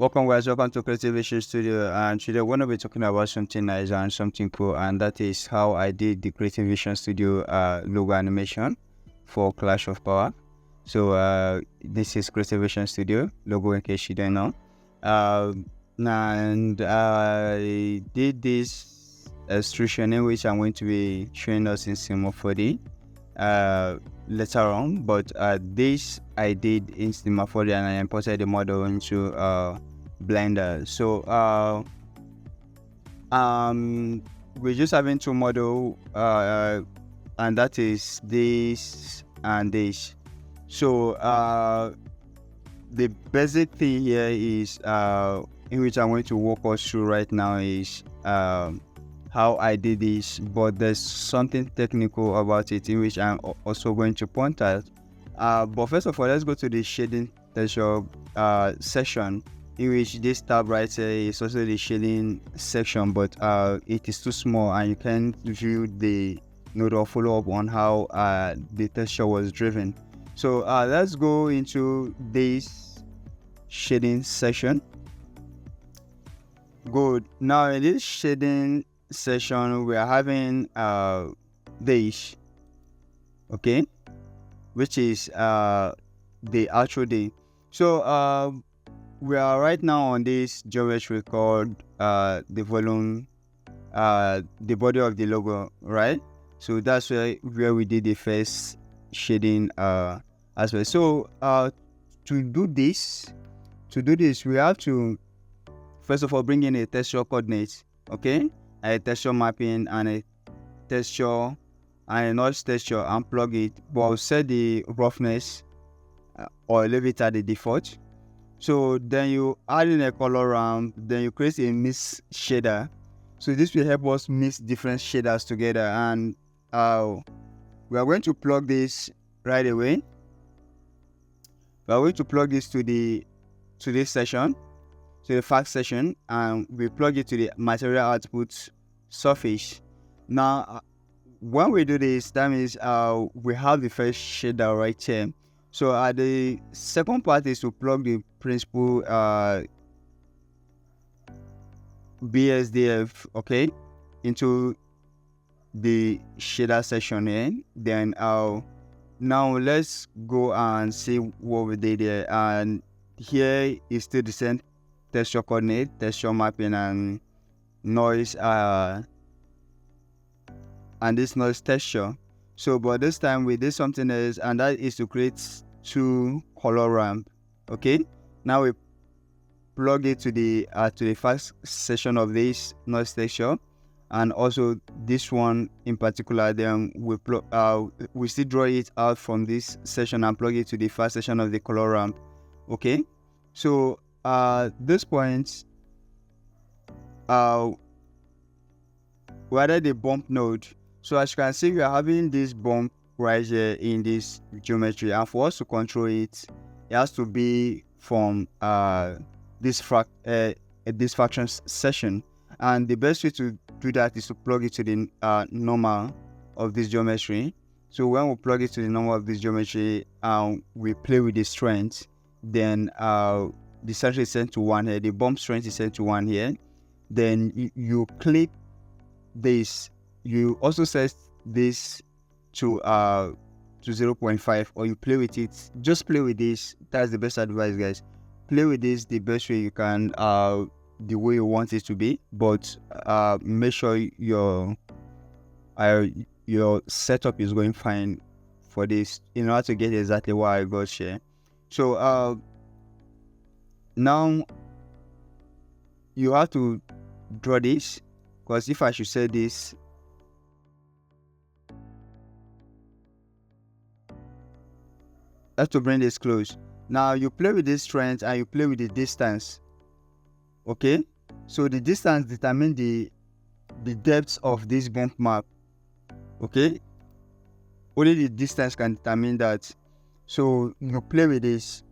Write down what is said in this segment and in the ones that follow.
Welcome guys, welcome to Creative Vision Studio, and today we're going to be talking about something nice and something cool, and that is how I did the Creative Vision Studio logo animation for Clash of Power. So this is Creative Vision Studio logo in case you don't know. And I did this extrusion in which I'm going to be showing us in Cinema 4D later on, but this I did in Cinema 4D and I imported the model into Blender. So we're just having two model and that is this and this. So the basic thing here is in which I'm going to walk us through right now is how I did this, but there's something technical about it in which I'm also going to point out. But first of all, let's go to the shading texture section, in which this tab right here is also the shading section, but it is too small and you can't view the node or follow up on how the texture was driven. So let's go into this shading section. Good. Now in this shading session we are having this, okay, which is the outro day. So we are right now on this geometry called the volume, the body of the logo, right? So that's where we did the first shading as well. So to do this we have to first of all bring in a texture coordinate, okay, a texture mapping and a texture and a notch texture, and plug it, but I'll set the roughness or leave it at the default. So then you add in a color ramp, then you create a mix shader. So this will help us mix different shaders together, and we are going to plug this right away. We are going to plug this to this session, to the fact session, and we plug it to the material output surface. Now when we do this, that means we have the first shader right here. So the second part is to plug the principal BSDF, okay, into the shader section here. Then now let's go and see what we did here. And here is still the same texture coordinate, texture mapping, and noise and this noise texture. So but this time we did something else, and that is to create two color ramp. Okay, now we plug it to the first section of this noise texture, and also this one in particular. Then we still draw it out from this section and plug it to the first section of the color ramp. Okay, so this point we're at the bump node. So as you can see, we are having this bump right here in this geometry, and for us to control it, it has to be from this fraction session. And the best way to do that is to plug it to the normal of this geometry. So when we plug it to the normal of this geometry, we play with the strength. Then the center is set to 1 here, the bump strength is set to 1 here. Then you clip this. You also set this to 0.5, or you play with it. Just play with this. That's the best advice, guys. Play with this the best way you can, the way you want it to be, but make sure your setup is going fine for this in order to get exactly what I got here. So now you have to draw this, because if I should say this, have to bring this close. Now you play with this strength and you play with the distance. Okay, so the distance determines the depth of this bump map. Okay, only the distance can determine that. So you play with this.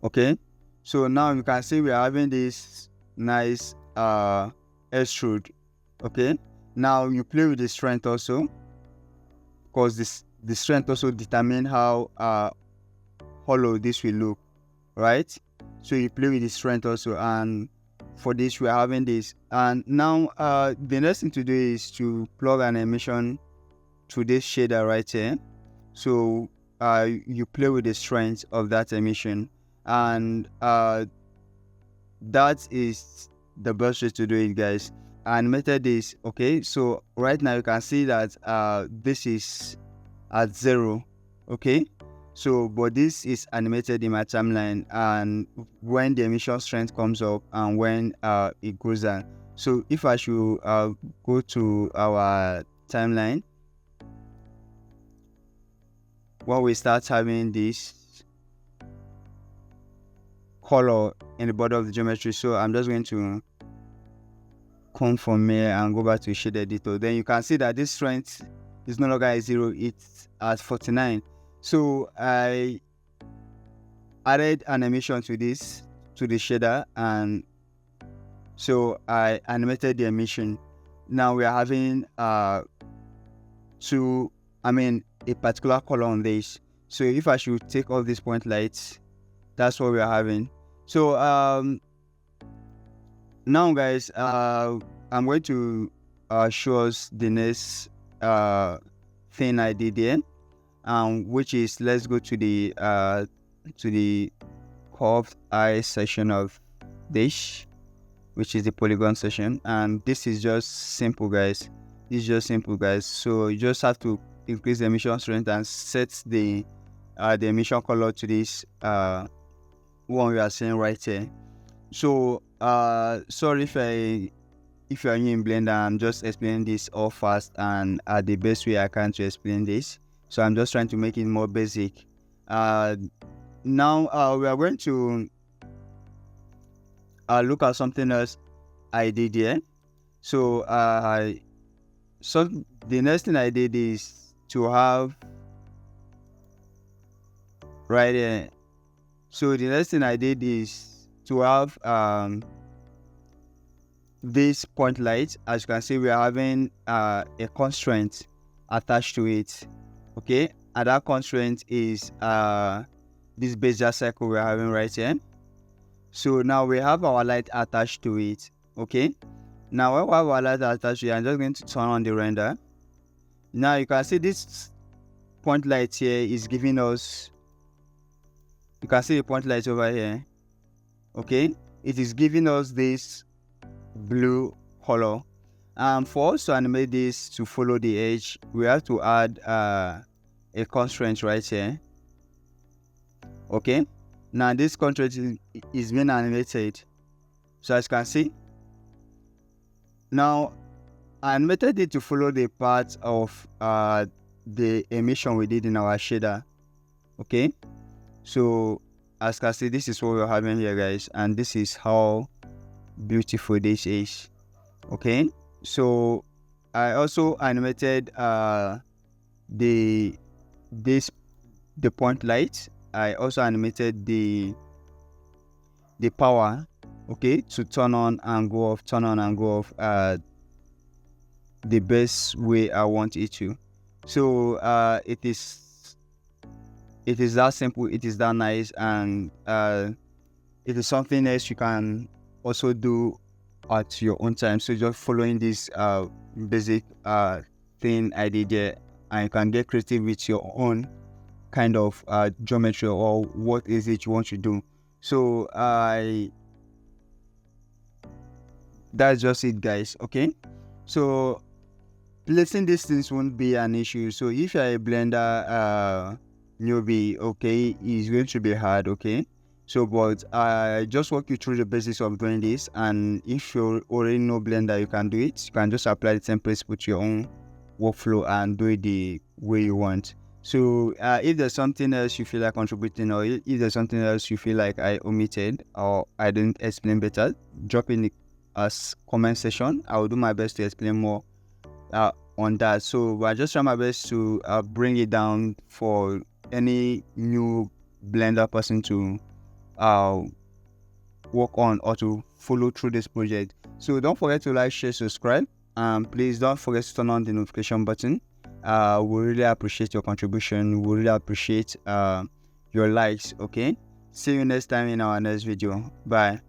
Okay, so now you can see we are having this nice extrude. Okay, now you play with the strength also, because the strength also determine how hollow this will look, right? So you play with the strength also, and for this we are having this. And now the next thing to do is to plug an emission to this shader right here. So you play with the strength of that emission, and that is the best way to do it, guys. And method is okay. So right now you can see that this is at 0, okay. So but this is animated in my timeline, and when the emission strength comes up and when it goes down. So if I should go to our timeline, when we start having this color in the border of the geometry, so I'm just going to come from here and go back to shade editor. Then you can see that this strength is no longer at 0, it's at 49. So I added an emission to this, to the shader, and so I animated the emission. Now we are having a particular color on this. So if I should take off these point lights, that's what we are having. So now guys, I'm going to show us the next thing I did here, which is, let's go to the curved eye section of this, which is the polygon section. And this is just simple, guys. This is just simple, guys. So you just have to increase the emission strength and set the emission color to this one we are seeing right here. So sorry if you are new in Blender, I'm just explaining this all fast and the best way I can to explain this. So I'm just trying to make it more basic. Now we are going to look at something else I did here. So the next thing I did is to have right here. So the next thing I did is to have this point light. As you can see, we are having a constraint attached to it, okay, and that constraint is this Bezier circle we're having right here. So now we have our light attached to it, okay. Now when we have our light attached to it, I'm just going to turn on the render. Now you can see this point light here is giving us, you can see the point light over here, okay. It is giving us this blue color. For us to animate this to follow the edge, we have to add a constraint right here, okay. Now this constraint is being animated. So as you can see, now I animated it to follow the path of the emission we did in our shader, okay. So as you can see, this is what we're having here, guys, and this is how beautiful this is, okay. So I also animated the point light. I also animated the power, okay, to turn on and go off, turn on and go off the best way I want it to. So it is that simple, it is that nice, and it is something else you can also do at your own time. So just following this basic thing I did there, and you can get creative with your own kind of geometry or what is it you want to do. So that's just it, guys, okay. So placing these things won't be an issue. So if you're a Blender newbie, okay, it's going to be hard, okay. So but I just walk you through the basics of doing this, and if you already know Blender, you can do it. You can just apply the templates, put your own workflow and do it the way you want. So if there's something else you feel like contributing, or if there's something else you feel like I omitted or I didn't explain better, drop in the comment section. I will do my best to explain more on that. So I just try my best to bring it down for any new Blender person to work on or to follow through this project. So don't forget to like, share, subscribe, and please don't forget to turn on the notification button. We really appreciate your contribution. We really appreciate your likes, okay. See you next time in our next video. Bye.